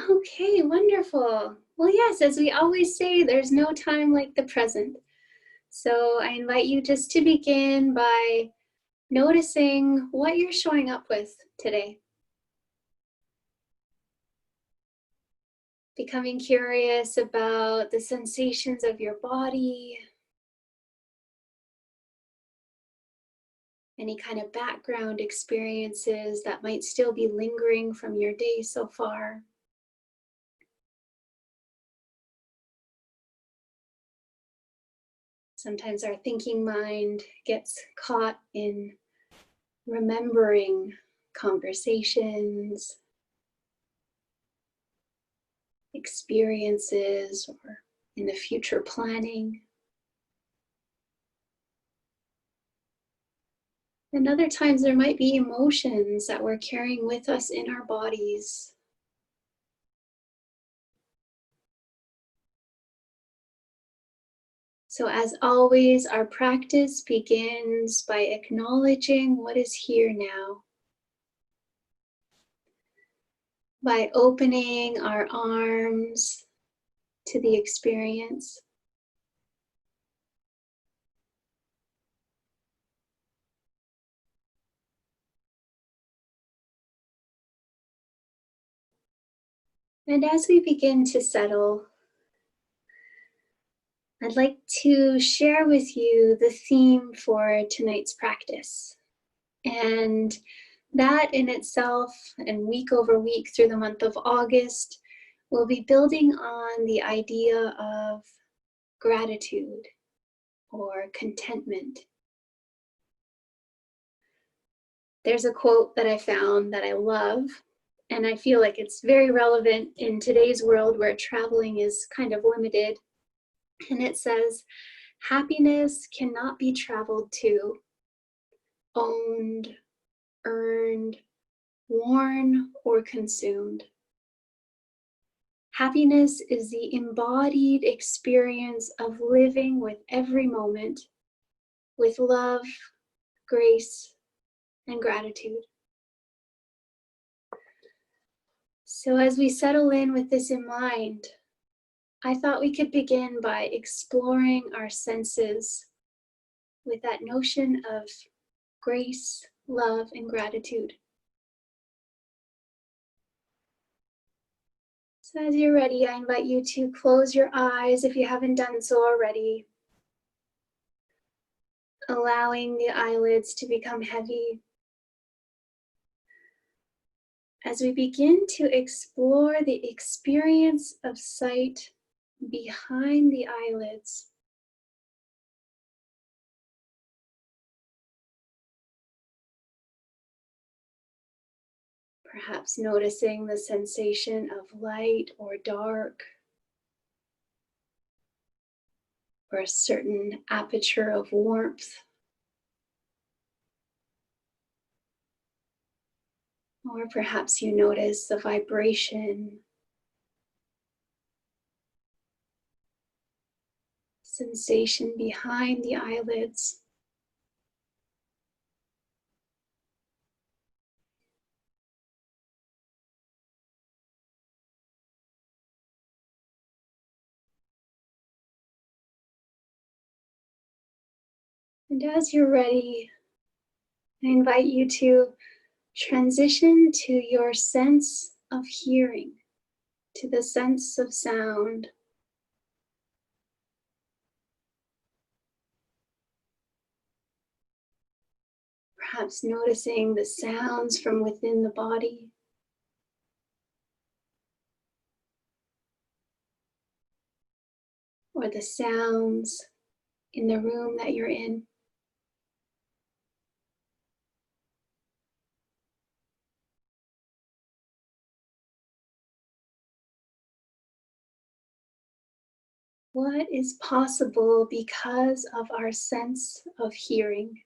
Okay, wonderful. Well, yes, as we always say, there's no time like the present. So I invite you just to begin by noticing what you're showing up with today. Becoming curious about the sensations of your body, any kind of background experiences that might still be lingering from your day so far. Sometimes our thinking mind gets caught in remembering conversations, experiences, or in the future planning. And other times there might be emotions that we're carrying with us in our bodies. So, as always, our practice begins by acknowledging what is here now, by opening our arms to the experience. And as we begin to settle, I'd like to share with you the theme for tonight's practice. And that in itself, and week over week through the month of August, we'll be building on the idea of gratitude or contentment. There's a quote that I found that I love, and I feel like it's very relevant in today's world where traveling is kind of limited. And it says, happiness cannot be traveled to, owned, earned, worn, or consumed. Happiness is the embodied experience of living with every moment with love, grace, and gratitude. So, as we settle in with this in mind, I thought we could begin by exploring our senses with that notion of grace, love, and gratitude. So, as you're ready, I invite you to close your eyes if you haven't done so already, allowing the eyelids to become heavy. As we begin to explore the experience of sight behind the eyelids, perhaps noticing the sensation of light or dark, or a certain aperture of warmth, or perhaps you notice the vibration, sensation behind the eyelids. And as you're ready, I invite you to transition to your sense of hearing, to the sense of sound. Perhaps noticing the sounds from within the body, or the sounds in the room that you're in. What is possible because of our sense of hearing?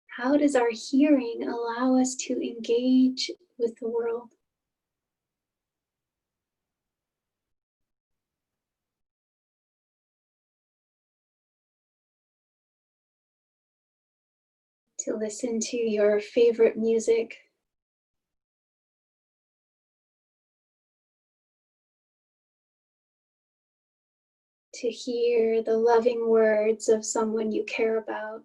How does our hearing allow us to engage with the world? to listen to your favorite music, to hear the loving words of someone you care about.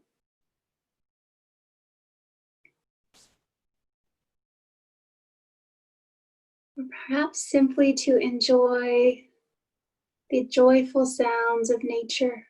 Or perhaps simply to enjoy the joyful sounds of nature.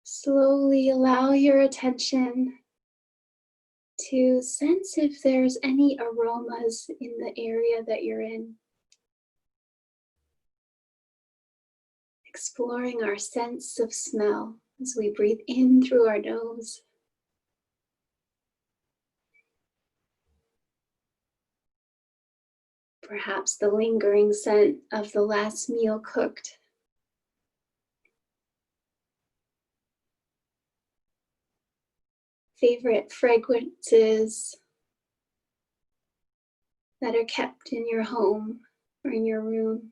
Slowly allow your attention to sense if there's any aromas in the area that you're in. Exploring our sense of smell as we breathe in through our nose. Perhaps the lingering scent of the last meal cooked. Favorite fragrances that are kept in your home or in your room.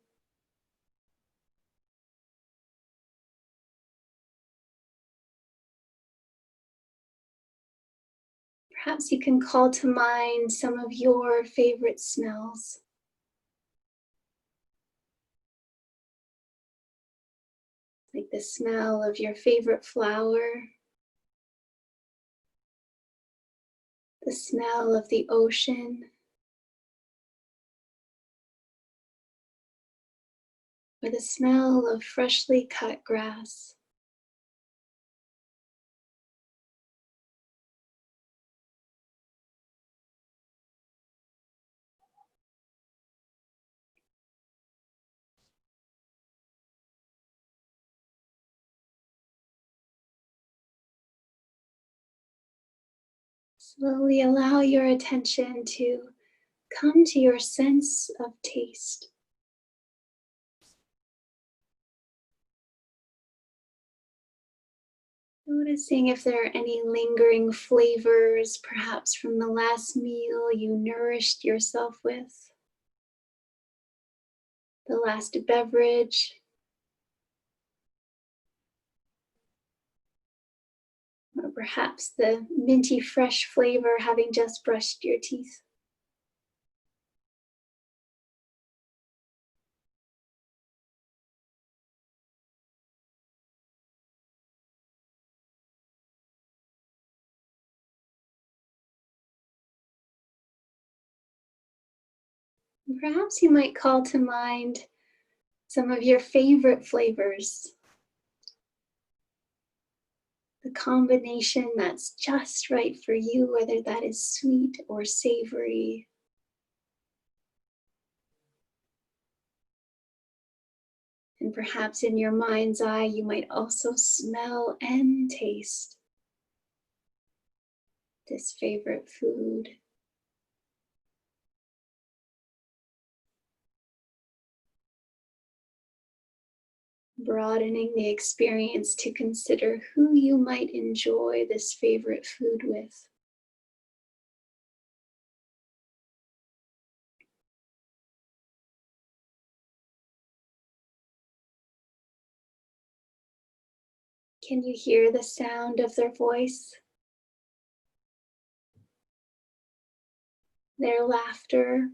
Perhaps you can call to mind some of your favorite smells. Like the smell of your favorite flower, the smell of the ocean, or the smell of freshly cut grass. Slowly allow your attention to come to your sense of taste. Noticing if there are any lingering flavors, perhaps from the last meal you nourished yourself with, the last beverage, or perhaps the minty fresh flavor having just brushed your teeth. And perhaps you might call to mind some of your favorite flavors, the combination that's just right for you, whether that is sweet or savory. And perhaps in your mind's eye, you might also smell and taste this favorite food. Broadening the experience to consider who you might enjoy this favorite food with. Can you hear the sound of their voice? Their laughter?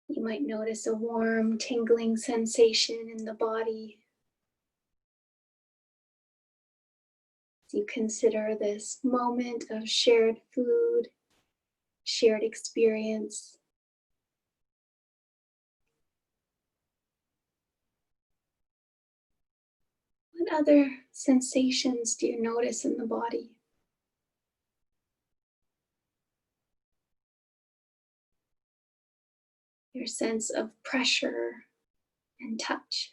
You might notice a warm, tingling sensation in the body as you consider this moment of shared food, shared experience. What other sensations do you notice in the body? Your sense of pressure and touch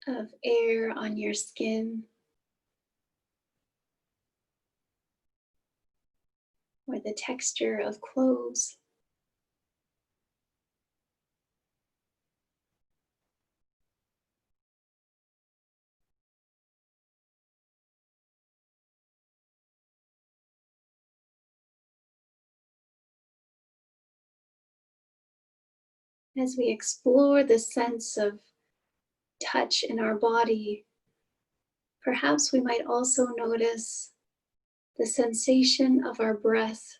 of air on your skin, or the texture of clothes. As we explore the sense of touch in our body, perhaps we might also notice the sensation of our breath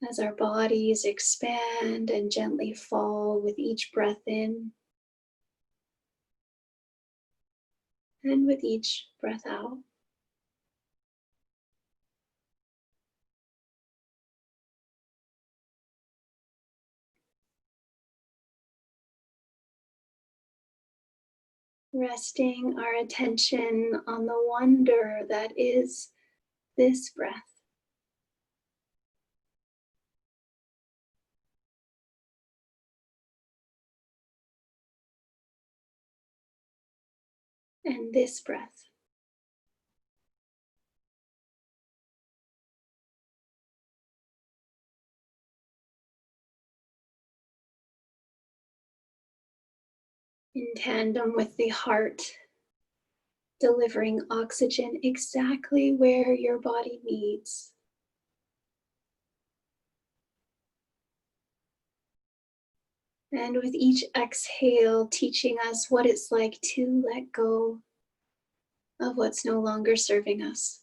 as our bodies expand and gently fall with each breath in and with each breath out. Resting our attention on the wonder that is this breath. And this breath. In tandem with the heart, delivering oxygen exactly where your body needs. And with each exhale, teaching us what it's like to let go of what's no longer serving us.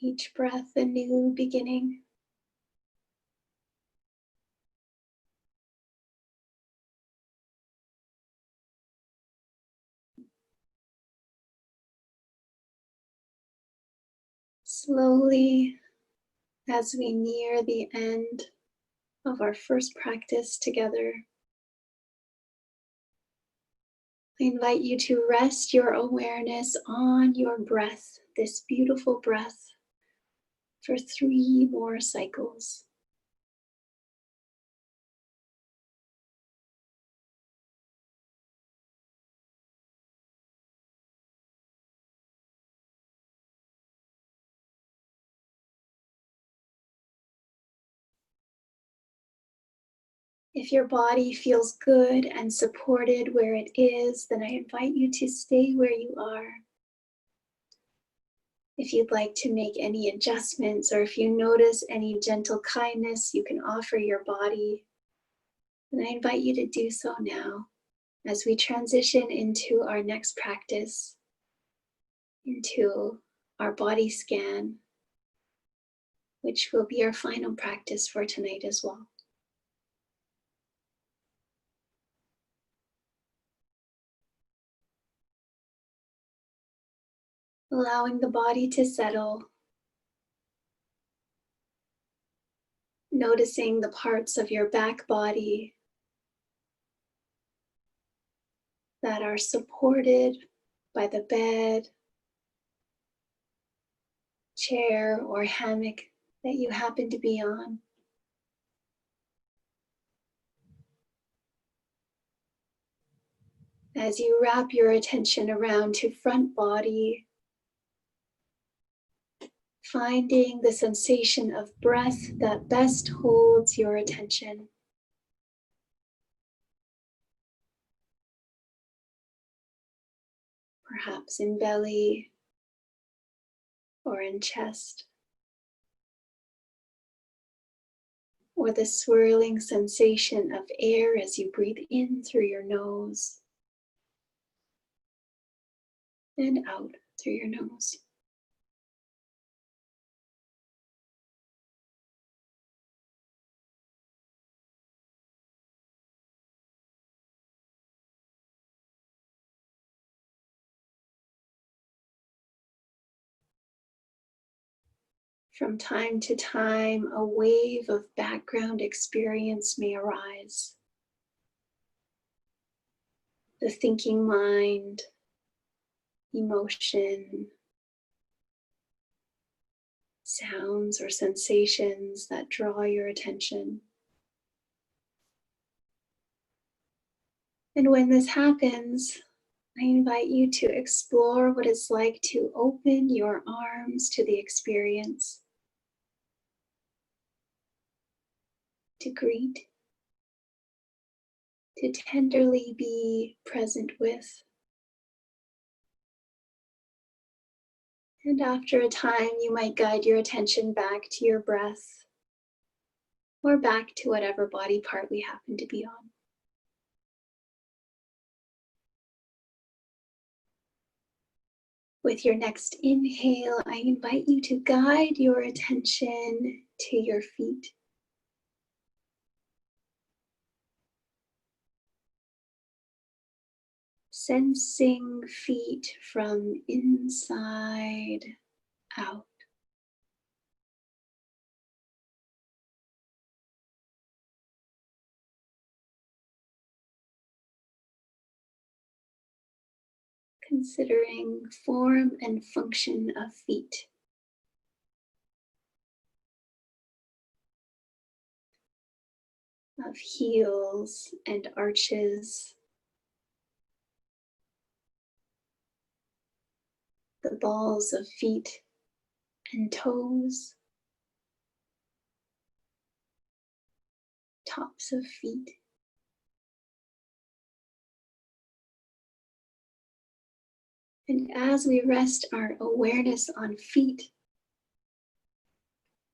Each breath a new beginning. Slowly, as we near the end of our first practice together, I invite you to rest your awareness on your breath, this beautiful breath, for 3 more cycles. If your body feels good and supported where it is, then I invite you to stay where you are. If you'd like to make any adjustments, or if you notice any gentle kindness you can offer your body, then I invite you to do so now as we transition into our next practice, into our body scan, which will be our final practice for tonight as well. Allowing the body to settle, noticing the parts of your back body that are supported by the bed, chair, or hammock that you happen to be on. As you wrap your attention around to front body, finding the sensation of breath that best holds your attention. Perhaps in belly or in chest, or the swirling sensation of air as you breathe in through your nose and out through your nose. From time to time, a wave of background experience may arise. The thinking mind, emotion, sounds or sensations that draw your attention. And when this happens, I invite you to explore what it's like to open your arms to the experience, to greet, to tenderly be present with. And after a time, you might guide your attention back to your breath or back to whatever body part we happen to be on. With your next inhale, I invite you to guide your attention to your feet. Sensing feet from inside out. Considering form and function of feet. Of heels and arches. The balls of feet and toes. Tops of feet. And as we rest our awareness on feet,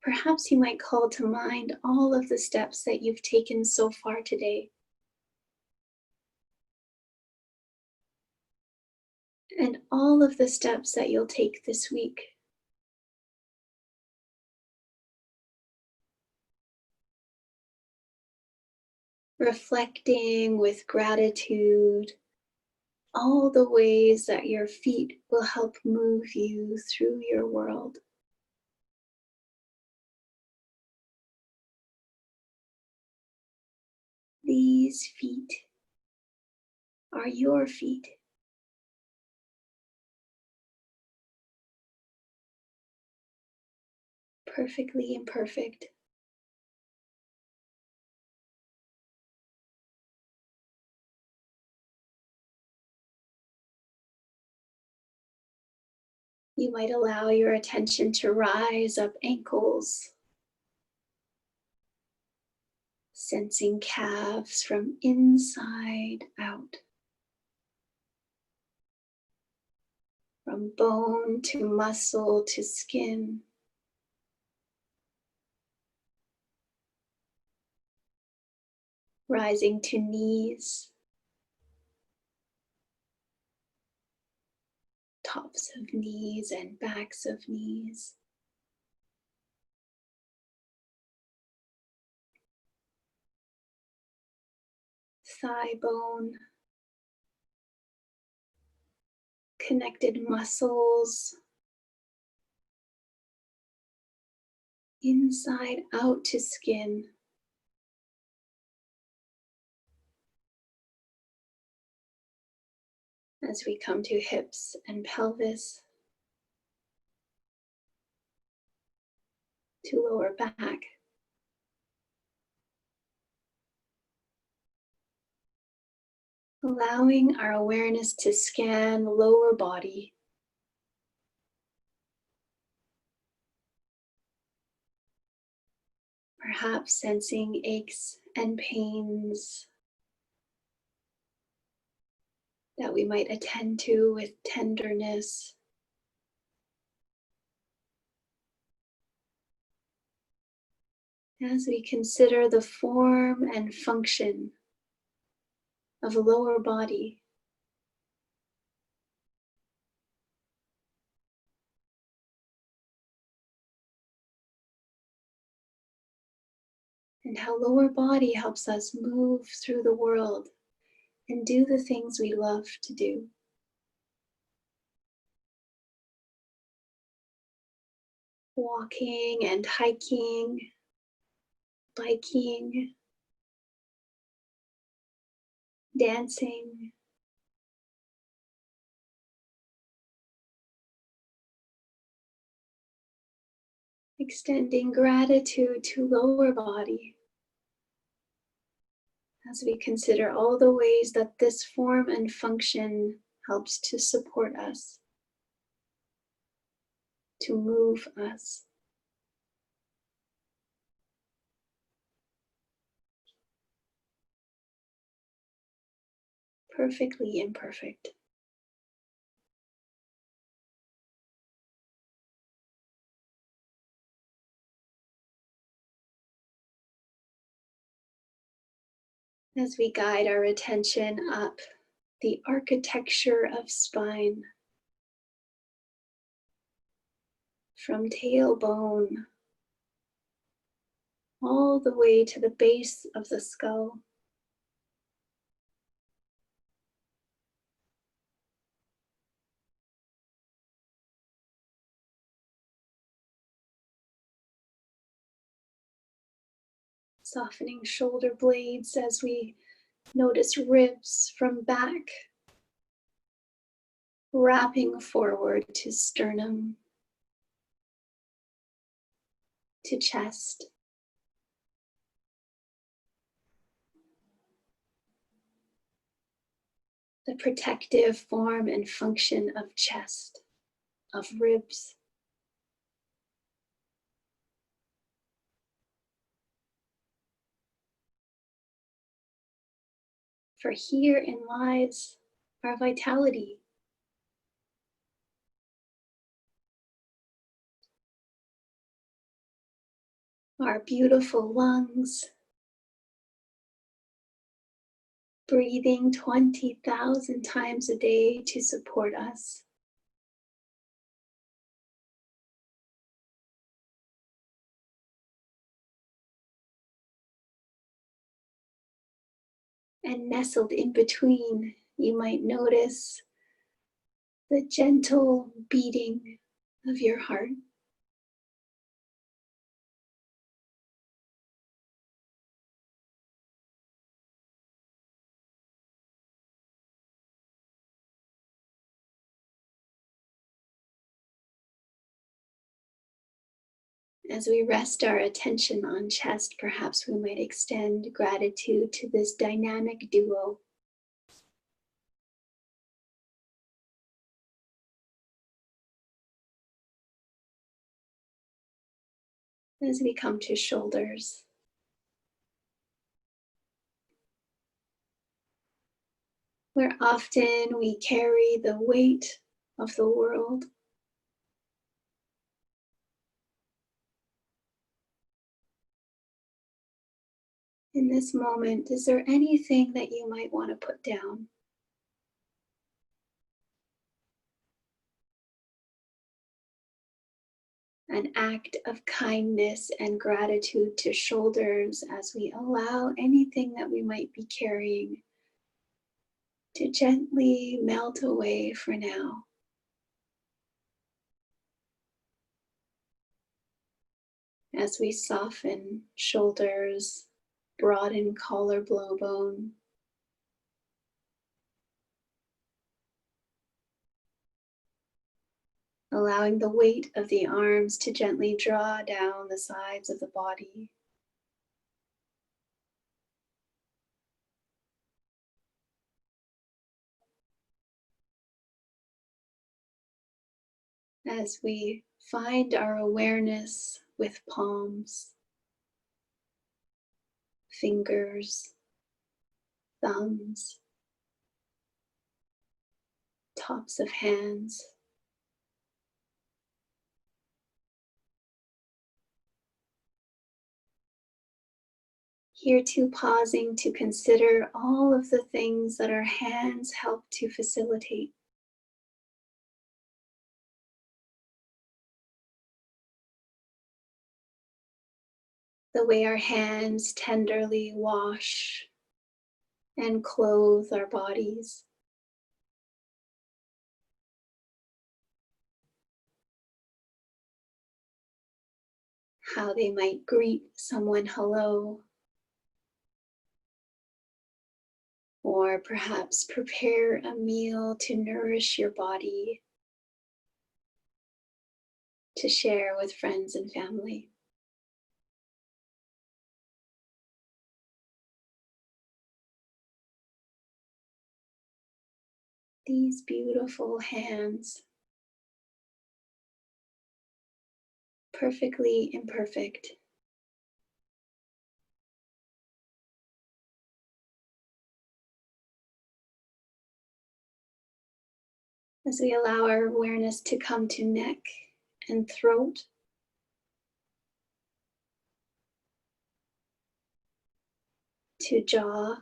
perhaps you might call to mind all of the steps that you've taken so far today. And all of the steps that you'll take this week. Reflecting with gratitude all the ways that your feet will help move you through your world. These feet are your feet. Perfectly imperfect. You might allow your attention to rise up ankles, sensing calves from inside out. From bone to muscle to skin. Rising to knees. Tops of knees and backs of knees. Thigh bone. Connected muscles. Inside out to skin. As we come to hips and pelvis. To lower back. Allowing our awareness to scan lower body. Perhaps sensing aches and pains that we might attend to with tenderness. As we consider the form and function of a lower body. And how lower body helps us move through the world and do the things we love to do. walking and hiking, biking, dancing, extending gratitude to lower body as we consider all the ways that this form and function helps to support us, to move us. Perfectly imperfect. As we guide our attention up the architecture of spine, from tailbone all the way to the base of the skull. Softening shoulder blades as we notice ribs from back, wrapping forward to sternum, to chest. The protective form and function of chest, of ribs. For herein lies our vitality. Our beautiful lungs, breathing 20,000 times a day to support us. And nestled in between, you might notice the gentle beating of your heart. As we rest our attention on chest, perhaps we might extend gratitude to this dynamic duo. As we come to shoulders, where often we carry the weight of the world. In this moment, is there anything that you might want to put down? An act of kindness and gratitude to shoulders as we allow anything that we might be carrying to gently melt away for now. As we soften shoulders, broaden collarbone, allowing the weight of the arms to gently draw down the sides of the body. As we find our awareness with palms, fingers, thumbs, tops of hands. Here too, pausing to consider all of the things that our hands help to facilitate. The way our hands tenderly wash and clothe our bodies. how they might greet someone hello, or perhaps prepare a meal to nourish your body, to share with friends and family. These beautiful hands, perfectly imperfect. As we allow our awareness to come to neck and throat, to jaw,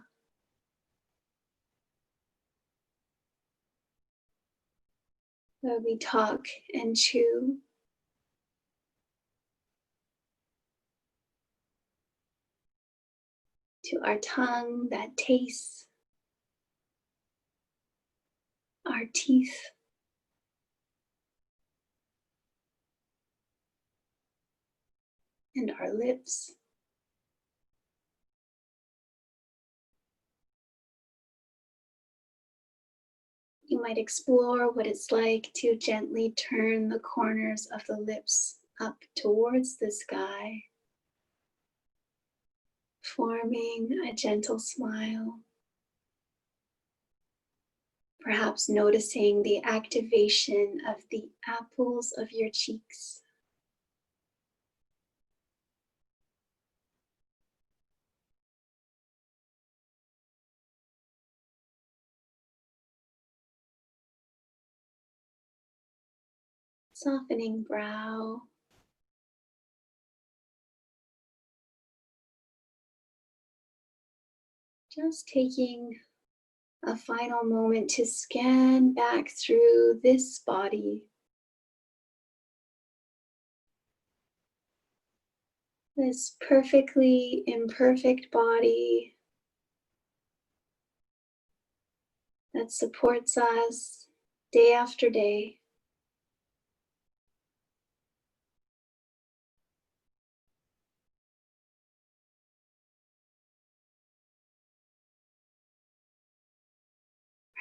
where we talk and chew, to our tongue that tastes, our teeth, and our lips. You might explore what it's like to gently turn the corners of the lips up towards the sky, forming a gentle smile. Perhaps noticing the activation of the apples of your cheeks. Softening brow. Just taking a final moment to scan back through this body. This perfectly imperfect body that supports us day after day.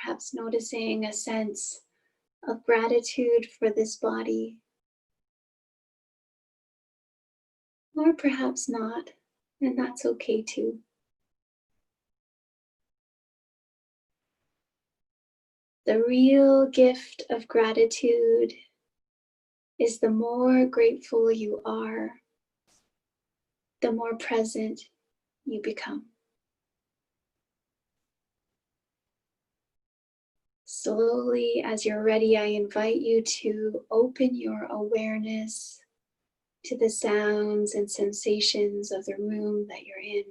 Perhaps noticing a sense of gratitude for this body, or perhaps not, and that's okay too. The real gift of gratitude is the more grateful you are, the more present you become. Slowly, as you're ready, I invite you to open your awareness to the sounds and sensations of the room that you're in.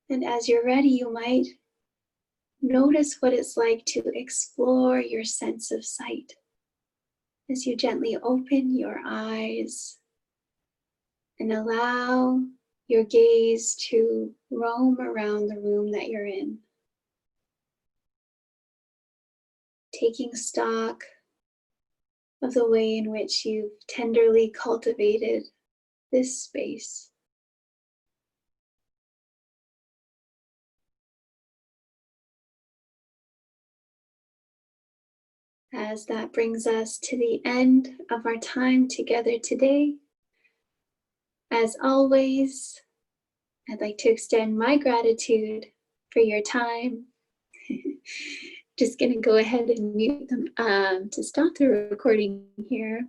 And as you're ready, you might notice what it's like to explore your sense of sight as you gently open your eyes and allow your gaze to roam around the room that you're in, taking stock of the way in which you've tenderly cultivated this space. As that brings us to the end of our time together today, as always, I'd like to extend my gratitude for your time. Just gonna go ahead and mute them to stop the recording here.